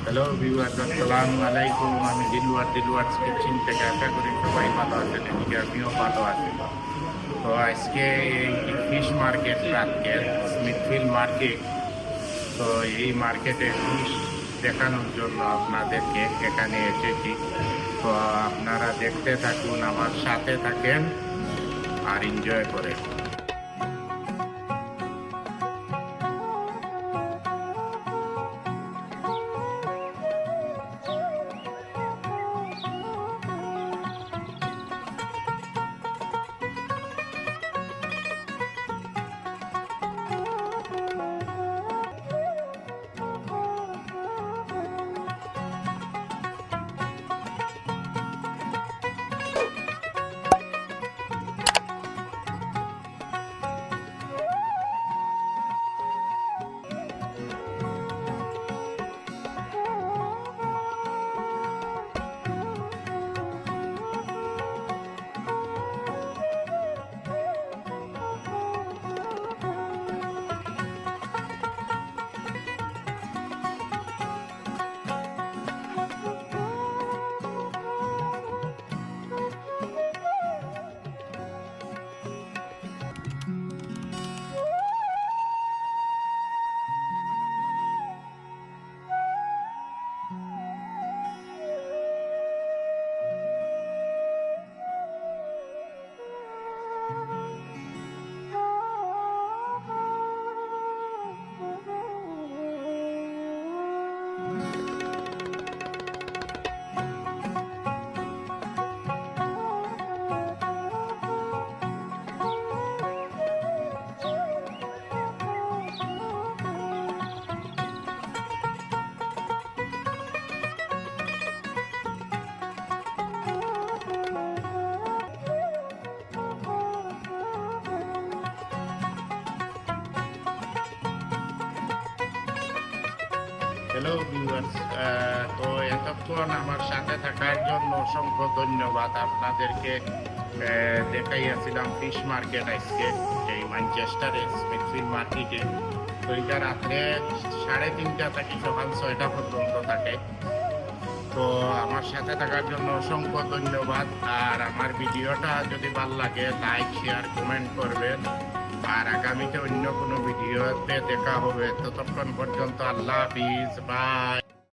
Hello viewers, আসসালামু আলাইকুম। আমি দিলওয়ার্স কিচেন থেকে আশা করি সবাই ভালো আছেন, এদিকে আমিও ভালো আছি। তো আজকে এই ফিশ মার্কেট, রাতকের স্মিথফিল্ড মার্কেট। তো এই মার্কেটে ফিশ দেখানোর জন্য আপনাদেরকে এখানে এসেছি। তো আপনারা দেখতে থাকুন, আমার সাথে থাকেন আর এনজয় করেন। হ্যালো ভিউয়ার্স, তো এতক্ষণ আমার সাথে থাকার জন্য অসংখ্য ধন্যবাদ। আপনাদেরকে দেখাইয়াছিলাম ফিশ মার্কেট আজকে এই ম্যানচেস্টারে স্মিথফিল্ড মার্কেটে। তো এটা রাত্রে 3:30 থেকে সকাল 6টা পর্যন্ত থাকে। তো আমার সাথে থাকার জন্য অসংখ্য ধন্যবাদ। আর আমার ভিডিওটা যদি ভালো লাগে লাইক, শেয়ার, কমেন্ট করবেন। আর আগামীতে অন্য কোনো ভিডিওতে দেখা হবে। ততক্ষণ পর্যন্ত আল্লাহ হাফিজ, বাই।